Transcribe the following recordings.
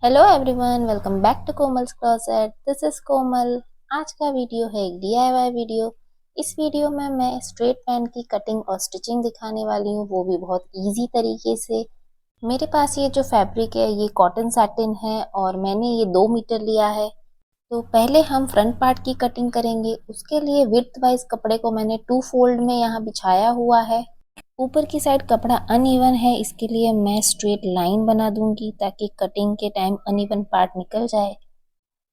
Hello everyone, welcome back to Komal's closet. This is Komal. आज का video है एक डीआईवाई वीडियो। इस वीडियो में मैं स्ट्रेट पैंट की कटिंग और स्टिचिंग दिखाने वाली हूँ, वो भी बहुत इजी तरीके से। मेरे पास ये जो फैब्रिक है ये कॉटन सैटिन है और मैंने ये 2 मीटर लिया है। तो पहले हम फ्रंट पार्ट की कटिंग करेंगे। उसके लिए विड्थ वाइज कपड़े को मैंने 2 फोल्ड में यहाँ बिछाया हुआ है। ऊपर की साइड कपड़ा अनइवन है, इसके लिए मैं स्ट्रेट लाइन बना दूंगी ताकि कटिंग के टाइम अनइवन पार्ट निकल जाए।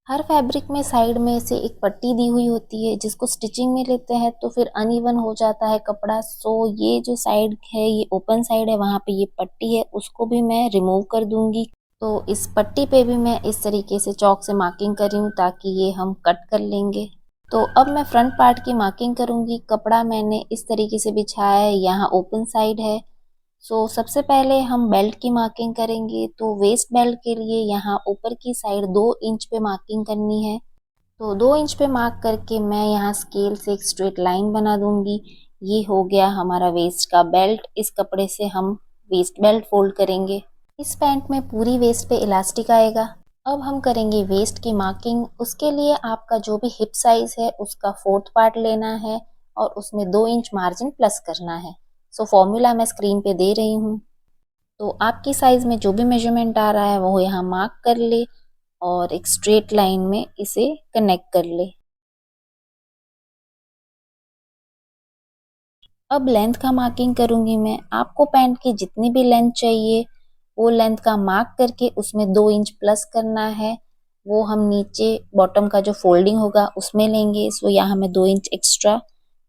हर फैब्रिक में साइड में से एक पट्टी दी हुई होती है, जिसको स्टिचिंग में लेते हैं तो फिर अनइवन हो जाता है कपड़ा। सो ये जो साइड है ये ओपन साइड है, वहाँ पे ये पट्टी है उसको भी मैं रिमूव कर दूंगी। तो इस पट्टी पे भी मैं इस तरीके से चौक से मार्किंग कर रही हूँ ताकि ये हम कट कर लेंगे। तो अब मैं फ्रंट पार्ट की मार्किंग करूंगी। कपड़ा मैंने इस तरीके से बिछाया है, यहाँ ओपन साइड है। सो सबसे पहले हम बेल्ट की मार्किंग करेंगे। तो वेस्ट बेल्ट के लिए यहाँ ऊपर की साइड 2 इंच पे मार्किंग करनी है। तो 2 इंच पे मार्क करके मैं यहाँ स्केल से एक स्ट्रेट लाइन बना दूंगी। ये हो गया हमारा वेस्ट का बेल्ट। इस कपड़े से हम वेस्ट बेल्ट फोल्ड करेंगे। इस पैंट में पूरी वेस्ट पे इलास्टिक आएगा। अब हम करेंगे वेस्ट की मार्किंग। उसके लिए आपका जो भी हिप साइज है उसका 4th पार्ट लेना है और उसमें 2 इंच मार्जिन प्लस करना है। सो फॉर्मूला मैं स्क्रीन पे दे रही हूँ। तो आपकी साइज में जो भी मेजरमेंट आ रहा है वो यहाँ मार्क कर ले और एक स्ट्रेट लाइन में इसे कनेक्ट कर ले। अब लेंथ का मार्किंग करूंगी मैं। आपको पैंट की जितनी भी लेंथ चाहिए वो लेंथ का मार्क करके उसमें 2 इंच प्लस करना है। वो हम नीचे बॉटम का जो फोल्डिंग होगा उसमें लेंगे। सो यहाँ मैं 2 इंच एक्स्ट्रा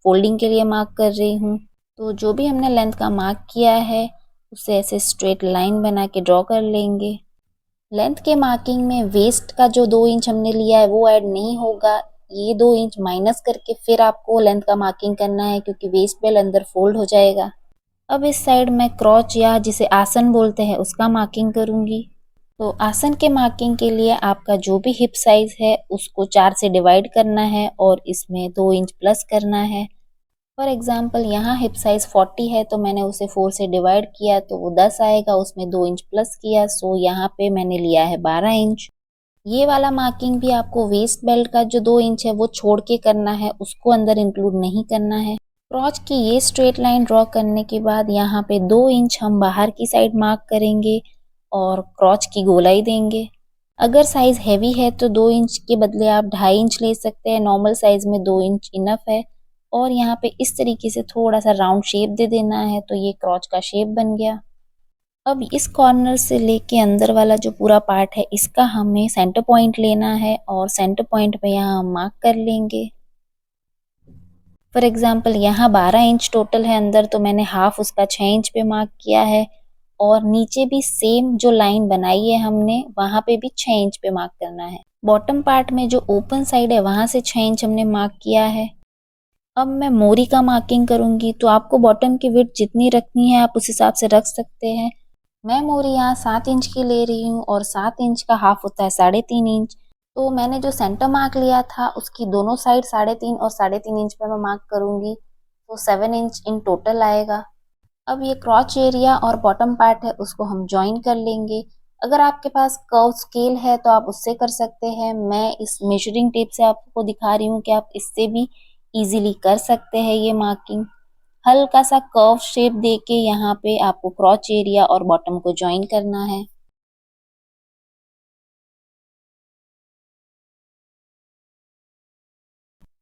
फोल्डिंग के लिए मार्क कर रही हूँ। तो जो भी हमने लेंथ का मार्क किया है उसे ऐसे स्ट्रेट लाइन बना के ड्रॉ कर लेंगे। लेंथ के मार्किंग में वेस्ट का जो 2 इंच हमने लिया है वो ऐड नहीं होगा। ये 2 इंच माइनस करके फिर आपको लेंथ का मार्किंग करना है, क्योंकि वेस्ट बेल्ट अंदर फोल्ड हो जाएगा। अब इस साइड में क्रॉच या जिसे आसन बोलते हैं उसका मार्किंग करूंगी। तो आसन के मार्किंग के लिए आपका जो भी हिप साइज है उसको 4 से डिवाइड करना है और इसमें 2 इंच प्लस करना है। फॉर एग्जाम्पल यहाँ हिप साइज 40 है तो मैंने उसे 4 से डिवाइड किया तो वो 10 आएगा, उसमें 2 इंच प्लस किया। सो यहाँ पे मैंने लिया है 12 इंच। ये वाला मार्किंग भी आपको वेस्ट बेल्ट का जो 2 इंच है वो छोड़ के करना है, उसको अंदर इंक्लूड नहीं करना है। क्रॉच की ये स्ट्रेट लाइन ड्रॉ करने के बाद यहाँ पे 2 इंच हम बाहर की साइड मार्क करेंगे और क्रॉच की गोलाई देंगे। अगर साइज हैवी है तो 2 इंच के बदले आप 2.5 इंच ले सकते हैं। नॉर्मल साइज में 2 इंच इनफ है। और यहाँ पे इस तरीके से थोड़ा सा राउंड शेप दे देना है तो ये क्रॉच का शेप बन गया। अब इस कॉर्नर से लेके अंदर वाला जो पूरा पार्ट है इसका हमें सेंटर पॉइंट लेना है और सेंटर पॉइंट पे यहाँ हम मार्क कर लेंगे। फॉर एग्जाम्पल यहाँ 12 इंच टोटल है अंदर, तो मैंने हाफ उसका 6 इंच पे मार्क किया है। और नीचे भी सेम जो लाइन बनाई है हमने वहां पे भी 6 इंच पे मार्क करना है। बॉटम पार्ट में जो ओपन साइड है वहां से 6 इंच हमने मार्क किया है। अब मैं मोरी का मार्किंग करूंगी। तो आपको बॉटम की विड्थ जितनी रखनी है आप उस हिसाब से रख सकते हैं। मैं मोरी यहाँ 7 इंच की ले रही हूँ और 7 इंच का हाफ होता है 3.5 इंच। तो मैंने जो सेंटर मार्क लिया था उसकी दोनों साइड 3.5 और 3.5 इंच पे मैं मार्क करूंगी। तो 7 इंच इन टोटल आएगा। अब ये क्रॉच एरिया और बॉटम पार्ट है उसको हम ज्वाइन कर लेंगे। अगर आपके पास कर्व स्केल है तो आप उससे कर सकते हैं। मैं इस मेजरिंग टेप से आपको दिखा रही हूँ कि आप इससे भी इजीली कर सकते हैं ये मार्किंग। हल्का सा कर्व शेप देके यहाँ पे आपको क्रॉच एरिया और बॉटम को ज्वाइन करना है।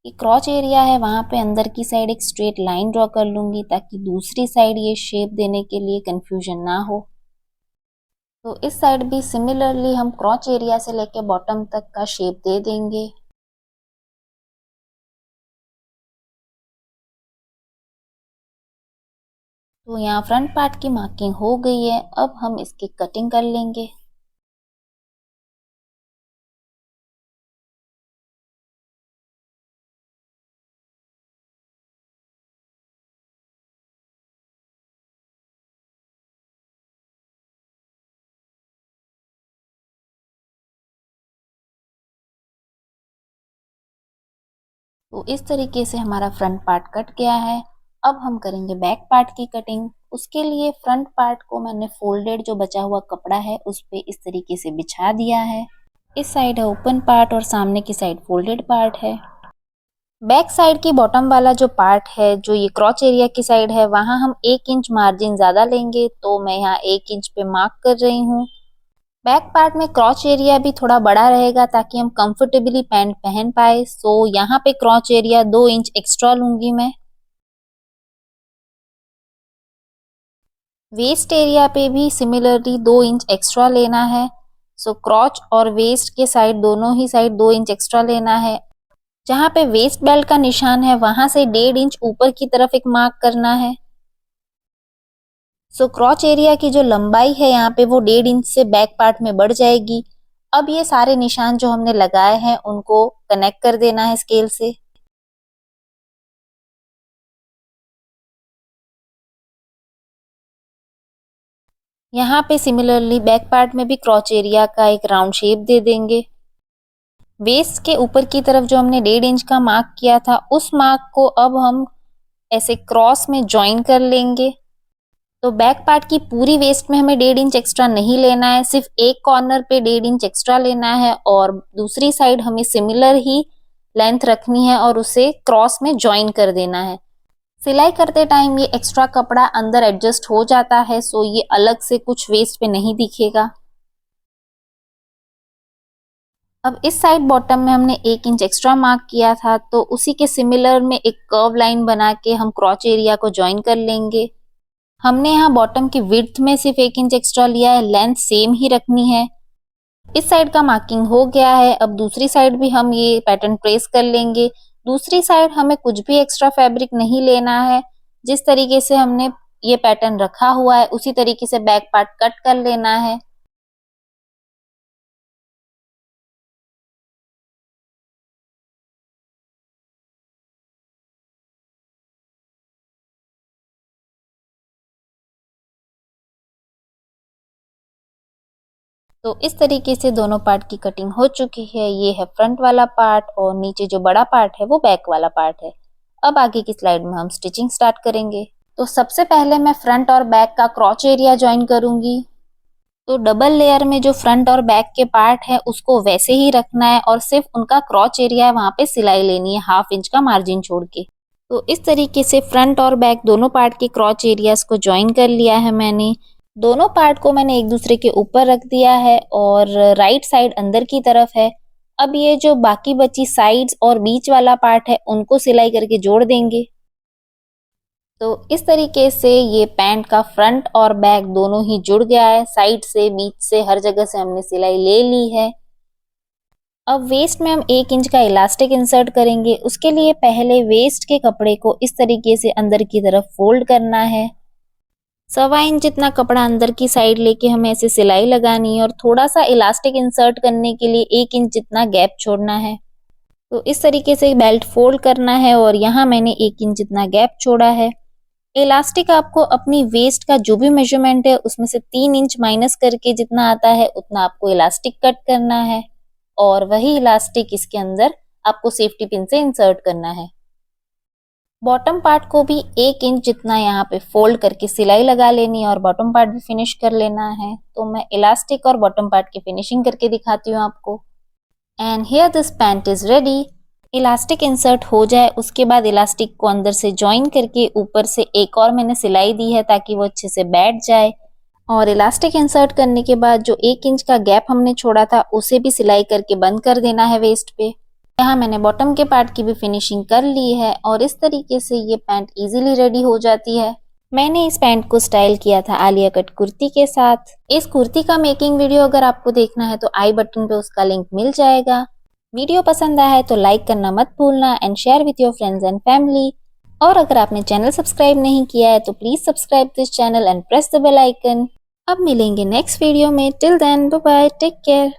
ये क्रॉच एरिया है वहां पे अंदर की साइड एक स्ट्रेट लाइन ड्रॉ कर लूंगी ताकि दूसरी साइड ये शेप देने के लिए कंफ्यूजन ना हो। तो इस साइड भी सिमिलरली हम क्रॉच एरिया से लेके बॉटम तक का शेप दे देंगे। तो यहाँ फ्रंट पार्ट की मार्किंग हो गई है। अब हम इसकी कटिंग कर लेंगे। तो इस तरीके से हमारा फ्रंट पार्ट कट गया है। अब हम करेंगे बैक पार्ट की कटिंग। उसके लिए फ्रंट पार्ट को मैंने फोल्डेड जो बचा हुआ कपड़ा है उस पे इस तरीके से बिछा दिया है। इस साइड है ओपन पार्ट और सामने की साइड फोल्डेड पार्ट है। बैक साइड की बॉटम वाला जो पार्ट है, जो ये क्रॉच एरिया की साइड है, वहां हम 1 इंच मार्जिन ज्यादा लेंगे, तो मैं यहाँ 1 इंच पे मार्क कर रही हूँ। बैक पार्ट में क्रॉच एरिया भी थोड़ा बड़ा रहेगा ताकि हम कंफर्टेबली पैंट पहन पाए, सो यहाँ पे क्रॉच एरिया 2 इंच एक्स्ट्रा लूंगी मैं। वेस्ट एरिया पे भी सिमिलरली 2 इंच एक्स्ट्रा लेना है। सो क्रॉच और वेस्ट के साइड दोनों ही साइड 2 इंच एक्स्ट्रा लेना है। जहाँ पे वेस्ट बेल्ट का निशान है वहां से 1.5 इंच ऊपर की तरफ एक मार्क करना है। सो क्रॉच एरिया की जो लंबाई है यहाँ पे वो 1.5 इंच से बैक पार्ट में बढ़ जाएगी। अब ये सारे निशान जो हमने लगाए हैं उनको कनेक्ट कर देना है स्केल से। यहाँ पे सिमिलरली बैक पार्ट में भी क्रॉच एरिया का एक राउंड शेप दे देंगे। वेस्ट के ऊपर की तरफ जो हमने 1.5 इंच का मार्क किया था उस मार्क को अब हम ऐसे क्रॉस में ज्वाइन कर लेंगे। तो बैक पार्ट की पूरी वेस्ट में हमें 1.5 इंच एक्स्ट्रा नहीं लेना है, सिर्फ एक कॉर्नर पे 1.5 इंच एक्स्ट्रा लेना है और दूसरी साइड हमें सिमिलर ही लेंथ रखनी है और उसे क्रॉस में ज्वाइन कर देना है। सिलाई करते टाइम ये एक्स्ट्रा कपड़ा अंदर एडजस्ट हो जाता है, सो ये अलग से कुछ वेस्ट पे नहीं दिखेगा। अब इस साइड बॉटम में हमने 1 इंच एक्स्ट्रा मार्क किया था, तो उसी के सिमिलर में एक कर्व लाइन बना के हम क्रॉच एरिया को ज्वाइन कर लेंगे। हमने यहाँ बॉटम की विड्थ में सिर्फ 1 इंच एक्स्ट्रा लिया है, लेंथ सेम ही रखनी है। इस साइड का मार्किंग हो गया है। अब दूसरी साइड भी हम ये पैटर्न ट्रेस कर लेंगे। दूसरी साइड हमें कुछ भी एक्स्ट्रा फैब्रिक नहीं लेना है, जिस तरीके से हमने ये पैटर्न रखा हुआ है उसी तरीके से बैक पार्ट कट कर लेना है। तो इस तरीके से दोनों पार्ट की कटिंग हो चुकी है। ये है फ्रंट वाला पार्ट और नीचे जो बड़ा पार्ट है वो बैक वाला पार्ट है। अब आगे की स्लाइड में हम स्टिचिंग स्टार्ट करेंगे। तो सबसे पहले मैं फ्रंट और बैक का क्रॉच एरिया ज्वाइन करूंगी। तो डबल लेयर में जो फ्रंट और बैक के पार्ट है उसको वैसे ही रखना है और सिर्फ उनका क्रॉच एरिया है वहां पे सिलाई लेनी है 1/2 इंच का मार्जिन छोड़ के। तो इस तरीके से फ्रंट और बैक दोनों पार्ट के क्रॉच एरियाज को ज्वाइन कर लिया है मैंने। दोनों पार्ट को मैंने एक दूसरे के ऊपर रख दिया है और राइट साइड अंदर की तरफ है। अब ये जो बाकी बची साइड्स और बीच वाला पार्ट है उनको सिलाई करके जोड़ देंगे। तो इस तरीके से ये पैंट का फ्रंट और बैक दोनों ही जुड़ गया है। साइड से, बीच से, हर जगह से हमने सिलाई ले ली है। अब वेस्ट में हम 1 इंच का इलास्टिक इंसर्ट करेंगे। उसके लिए पहले वेस्ट के कपड़े को इस तरीके से अंदर की तरफ फोल्ड करना है। 1.25 इंच जितना कपड़ा अंदर की साइड लेके हमें ऐसे सिलाई लगानी है और थोड़ा सा इलास्टिक इंसर्ट करने के लिए 1 इंच जितना गैप छोड़ना है। तो इस तरीके से बेल्ट फोल्ड करना है और यहाँ मैंने 1 इंच जितना गैप छोड़ा है। इलास्टिक आपको अपनी वेस्ट का जो भी मेजरमेंट है उसमें से 3 इंच माइनस करके जितना आता है उतना आपको इलास्टिक कट करना है और वही इलास्टिक इसके अंदर आपको सेफ्टी पिन से इंसर्ट करना है। बॉटम पार्ट को भी 1 इंच जितना यहाँ पे फोल्ड करके सिलाई लगा लेनी है और बॉटम पार्ट भी फिनिश कर लेना है। तो मैं इलास्टिक और बॉटम पार्ट की फिनिशिंग करके दिखाती हूँ आपको। And here this pant is ready. Elastic insert हो जाए उसके बाद इलास्टिक को अंदर से ज्वाइन करके ऊपर से एक और मैंने सिलाई दी है ताकि वो अच्छे से बैठ जाए। और इलास्टिक इंसर्ट करने के बाद जो 1 इंच का गैप हमने छोड़ा था उसे भी सिलाई करके बंद कर देना है वेस्ट पे। यहाँ मैंने बॉटम के पार्ट की भी फिनिशिंग कर ली है और इस तरीके से ये पैंट इजीली रेडी हो जाती है। मैंने इस पैंट को स्टाइल किया था आलिया कट कुर्ती के साथ। इस कुर्ती का मेकिंग वीडियो अगर आपको देखना है तो आई बटन पे उसका लिंक मिल जाएगा। वीडियो पसंद आया है तो लाइक करना मत भूलना and share with your friends and family. और अगर आपने चैनल सब्सक्राइब नहीं किया है तो please subscribe this channel and press the bell icon. अब मिलेंगे नेक्स्ट वीडियो में। Till then bye bye, take care.